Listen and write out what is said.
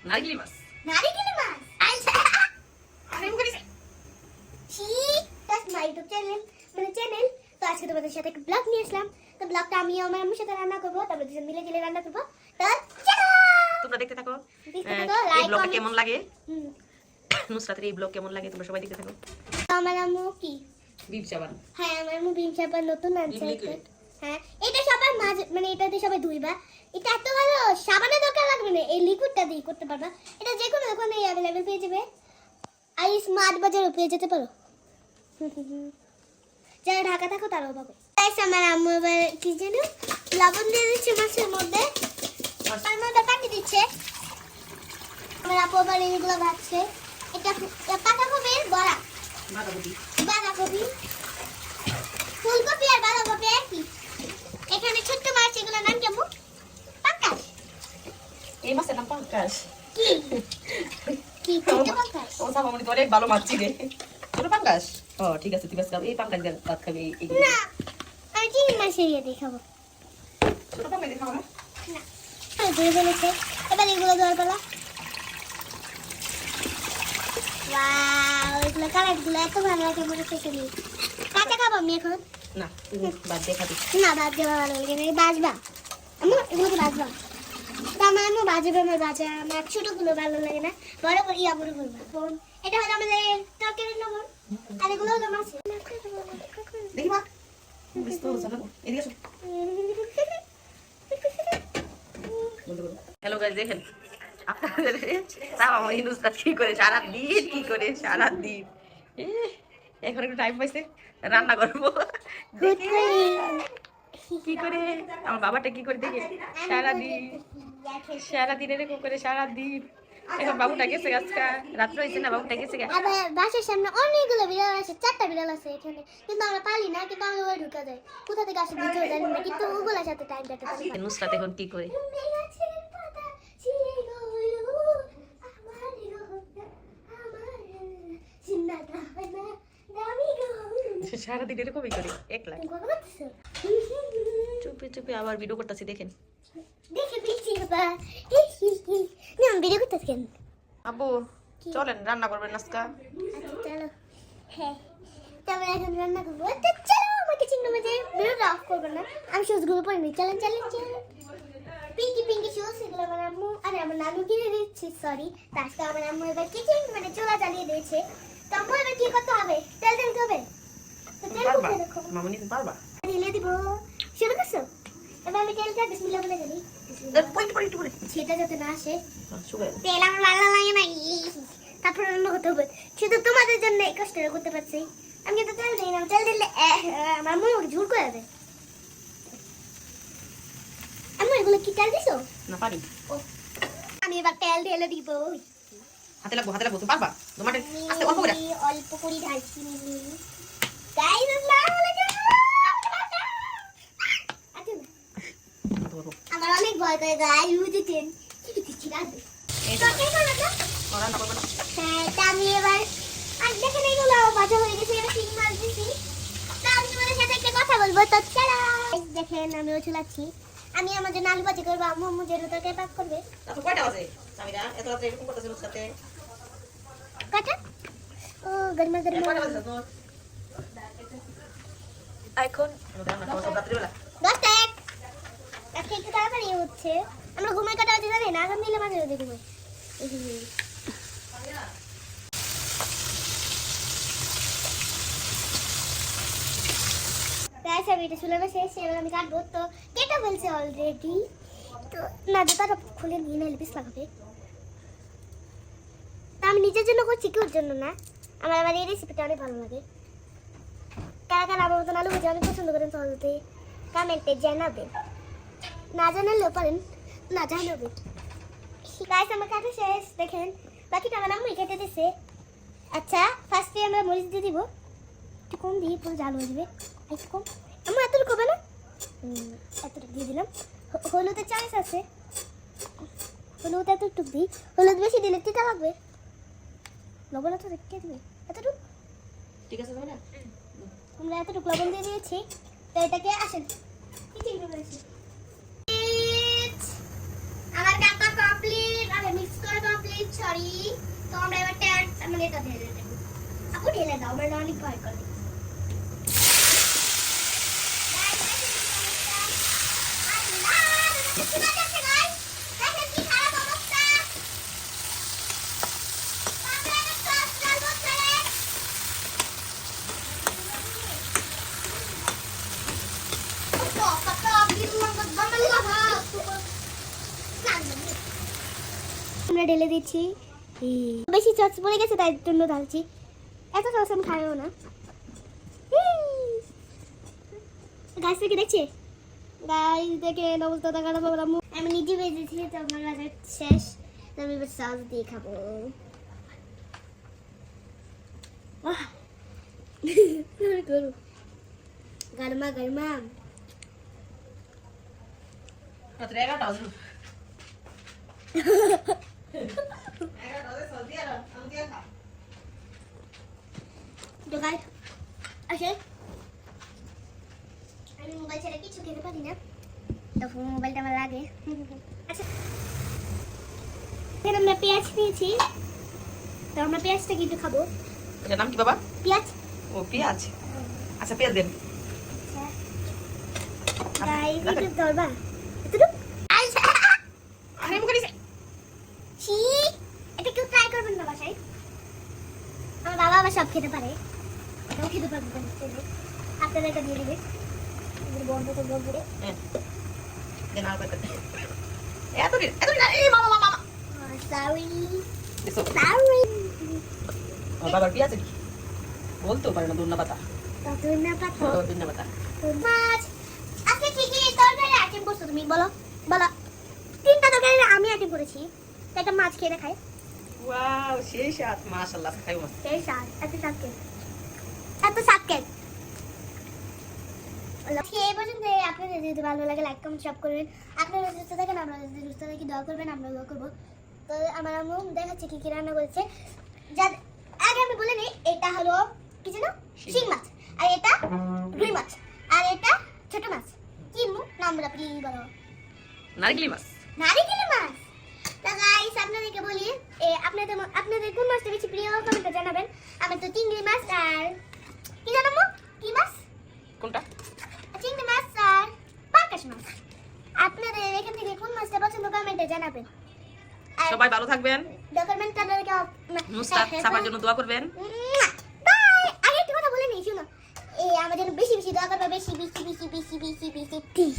নারকেলি মাছ। নারিকেল মাছ আচ্ছা আরে মুখে দিছে। That's my YouTube channel channel. তো আজকে তোমাদের সাথে একটা ব্লগ নিয়ে আসলাম। তো ব্লগটা আমি আমার আম্মুর সাথে রান্না করবো, তারপর দুজন মিলে গেলে রান্না করবো। তো চলো তোমরা দেখতে থাকো। দেখতে থাকো, এই লাইক ব্লগটা কমেন্ট। কেমন লাগে, নুসরাতের এই ব্লগ কেমন লাগে তোমরা সবাই দেখতে থাকো। আমার আম্মু কি বিপ চাবান হ্যাঁ আমার আম্মু বিম চাপার নতুন আনছে Liquid. একটা। হ্যাঁ এটা সবার মাঝে এটাতে সবাই ধুইবা। এটা এত ভালো, সাবানের দরকার লাগবে না, এই লিকুইডটা দিয়ে করতে পারবা। এটা যে কোনো দোকানে অ্যাভেলেবেল পেয়ে যাবে। আর এই স্মার্ট বাজারও পেয়ে যেতে পারো। যারা ঢাকা থাকো তারাও পাবে। গাইস আমার আম্মু এবার কি যেন লবণ দিয়ে দিচ্ছে মাছের মধ্যে, তার মধ্যে কাটি দিচ্ছে। আমার আপু আবার এগুলো ভাজছে। এটা পাতাকপির বড়া, বাঁধাকপি, ফুলকপি আর বাঁধাকপি একই। এখানে ছোট্ট মাছ, এগুলোর নাম কেমন? পাঙ্কাশ। এই মাছের নাম পাঙ্কাশ। কি কি ছোট্ট পাঙ্কাশ? ও সামামনি তো অনেক ভালো মাছ চিনে। ছোট পাঙ্কাশ। ও ঠিক আছে ঠিক আছে, এই পাঙ্কাশ দিয়ে ভাত খাবে। এই না আমি চিংড়ি মাছ ইয়ে দিয়ে খাবো। ছোট পাঙ্কাশ দিয়ে খাবো না। না আমি ধরে ফেলেছে। এবার এগুলো দেওয়ার পালা। ওয়াও এগুলো কালারগুলো এত ভালো লাগে মনে হচ্ছে। নি কাঁচা খাবো আমি এখন। না তুমি বাদ দিয়ে খাবি। না বাদ দেওয়া ভালো লাগে না, বাজবা আমার এগুলোকে বাজবা। তো আমার আম্মু বাজবে, আমার বাজা আমার ছোটগুলো ভালো লাগে না, বড় করে ইয়া বড় করবো। এটা হলো আমাদের তরকারির লবণ, আর এগুলো হলো মাছ। দেখি মা ব্যস্ত হচ্ছে না, এদিকে আসো। হ্যালো গাইস, দেখেন আপনাদের সামামনি নুসরাত কি করে সারাদিন এখন একটু টাইম পাইছে, রান্না করবো। কি করে আমার বাবাটা কি করে দেখে সারাদিন এরকম করে সারাদিন। এখন বাবুটা গেছে আজকে রাত্রে হয়েছে না, বাবুটা গেছে। আবার বাসার সামনে অনেকগুলো বিড়াল আছে, 4টা বিড়াল আছে এখানে, কিন্তু আমরা পালি না, কিন্তু আমরা ওই ঢুকা যায় কোথা থেকে আসে দিতে জানি না, কিন্তু ওগুলোর সাথে টাইম কাটাতে পারি। নুসরাত এখন কি করে সারাদিন এরকমই করে একলা চুপে চুপে আবার ভিডিও করতেছি দেখেন। দেখে দিচ্ছি বাবা, না ভিডিও করতেছি কেন? আব্বু চলেন রান্না করবেন আজকে। আচ্ছা চলো। হ্যাঁ তারপরে এখন রান্না করবো। তো চলো আমাকে চিংড়ি মাছের ভিডিওটা অফ করবো না, আমি শুজগুলো পরে নিই। চলেন চলেন চলেন। পিঙ্কি পিঙ্কি শুজ এগুলো আমার আম্মু আরে আমার নানু কিনে দিচ্ছি, সরি। আজকে আমার আম্মু এবার কিচেন চুলা জ্বালিয়ে দিয়েছে। তো আম্মু এবার কি করতে হবে? তেল ঢালতে হবে। তো তেল পারবা কোথায় রাখো? মামুনি পারবা? ঢেলে দিব। শুরু করছো? এবার আমি তেলটা বিসমিল্লাহ বলে দিই। সেটা যাতে না আসে। তেল আমার ভালো লাগে না, তারপর রান্না করতে হবে। শুধু তোমাদের জন্য এই কষ্টটা করতে পারছি। আমি তো তেল দিই না, তেল দিলে আমার মুখ ঝুল করে দেয়। আমি এগুলো কি তেল দিছো? না পারি। ও আমি এবার তেল ঢেলে দিব। হাতে লাগবো তুমি পারবা? তোমাদের আস্তে অল্প করে অল্প করে ঢালছি। গাইস আসসালামু আলাইকুম। আমার অনেক ভয় করে গাইস, বুঝেছেন? কি দিচ্ছি রাতে তরকারি খাবে না? রান্না করবে না? হ্যাঁ তা আমি এবার আর দেখেন এগুলো ভাজা হয়ে গেছে, এবার চিংড়ি মাছ দিছি। তা আমি তোমাদের সাথে একটা কথা বলবো, তো চলো। দেখেন আমিও চুলাচ্ছি, আমি আমার জন্য আলু ভাজি করবো, আম্মু আম্মু যেটা তরকারি পাক করবে। তারপর কয়টা বাজে সামিরা এত রাতে এরকম করতেছ ওর সাথে? কাটা ও গরমা কয়টা গরমা বাজে তোর? এখন রান্না খাওয়া সব রাত্রি বেলা। 10টা একটা একটু তাড়াতাড়ি হচ্ছে। আমরা ঘুমাই কাটা হচ্ছে জানি না, আগাম দিলে মাঝে মাঝে ঘুমাই। গাইস আমি এটা চুলানো শেষ, এবার আমি কাটবো। তো কেটে ফেলছে অলরেডি। তো না জুতাটা খুলে নিয়ে নাহলে পিস লাগাবে। তা আমি নিজের জন্য করছি, কেউর জন্য না। আমার এই রেসিপিটা অনেক ভালো লাগে। কারা কারা আমার মতন আলু ভাজি অনেক পছন্দ করেন সহজে কমেন্টে জানাবেন, না জানালেও পারেন, না জানাবেন। গাইস আমার কাটা শেষ, দেখেন বাকিটা আমার আম্মুই কেটে দিছে। আচ্ছা ফার্স্টে আমরা মরিচ দিয়ে দিব, একটু কম দিয়ে পুরো জাল হয়ে যাবে। একটু কম, আমার এতটুকু হবে না, এতটুকু দিয়ে দিলাম। হলুদের চামচ আছে, হলুদ এতটুকু দিই। হলুদ বেশি দিলে তিতা লাগবে। লবণ তো দেখতে দিবে এতটুকু, ঠিক আছে সামিরা? আমরা এতটুকু লবণ দিয়ে দিয়েছি। তো এটাকে আসেন কিচিং করেছি। আমার কাটা কমপ্লিট, আরে মিক্স করে প্লিজ সরি। তো আমরা এবার ট্যাট মানে এটা ঢেলে দেব। আপু ঢেলে দাও, আমরা অনেক ভয় করে। আমরা ঢেলে দিচ্ছি। বেশি চচ পড়ে গেছে তাই জন্য ঢালছি। এত চচ আমি খাইও না। গাছ থেকে দেখছি গাইস দেখে অবস্থা দেখানো প্রোগ্রাম আমি নিজে বেজেছি। তো আমার বাজার শেষ, তো আমি এবার সস দিয়ে খাবো। করু গরমা গরমা রাত্রে 11টা বাজে। তো গাইস আসে আমি মোবাইল ছাড়া কিছু খেতে পারি না, তো মোবাইলটা আমার লাগে। আচ্ছা এখানে আমরা পেঁয়াজ নিয়েছি, তো আমরা পেঁয়াজটা কিন্তু খাবো। এটার নাম কি বাবা? পেঁয়াজ। ও পেঁয়াজ। আচ্ছা পেঁয়াজ দেন। গাইস একটু ধরবা এতটুকু। আমি মুখে দিছি। ছি, এটা কেউ ট্রাই করবেন না বাসায়। আমার বাবা আবার সব খেতে পারে, এটাও খেতে পারবে না। আপনারা এটা দিয়ে দিবেন। বন্ধ তো বন্ধ রে। দেন আর কত। এত দিন না। এই মামা মামা মামা। সরি দেখো সরি। আমার বাবার পেঁয়াজ কি বলতেও পারে না। ধন্যবাদ পাতা। ততই না পাতো ধন্যবাদ পাতা। মাছ। আজকে কি কি তরকারি আইটেম করছো তুমি বলো বলো। 3টা তরকারি আমি আইটেম করেছি, তো একটা মাছ খেয়ে দেখাই। ওয়াও সেই স্বাদ মাশাআল্লাহ। খাইও মাছ। এই স্বাদ এত স্বাদ কেন, এত স্বাদ কেন। আজকে এই পর্যন্ত। আপনাদের যদি ভালো লাগে লাইক কমেন্ট সব করবেন। আপনারা সুস্থ থাকেন, আমরা যদি সুস্থ থাকি দোয়া করবেন, আমরা দোয়া করবো। তো আমার আম্মু দেখাচ্ছে কি কি রান্না করেছে। যার আগে আমি বলে নিই, এটা হলো কি যেন শিং মাছ, আর এটা রুই মাছ, আর এটা ছোট মাছ। কি নামটা প্লিজ বলো। নারকেলি মাছ। নারিকেল মাছ। তো গাইস আপনাদেরকে বলি, আপনাদের কোন মাছটা বেশি প্রিয় কমেন্টে জানাবেন। আমার তো চিংড়ি মাছ আর কি জানাবো কি মাছ, কোনটা? চিংড়ি মাছ আর পাঙ্গাস মাছ। আপনাদের এখান থেকে কোন মাছটা পছন্দ কমেন্টে জানাবেন। আর সবাই ভালো থাকবেন। ডকুমেন্টটা মুস্তাক সাফার জন্য দোয়া করবেন। বাই। আরে একটা কথা বলে নিই, শুনো, এই আমাদের বেশি বেশি দোয়া করবে, বেশি বেশি বেশি বেশি বেশি বেশি প্লিজ।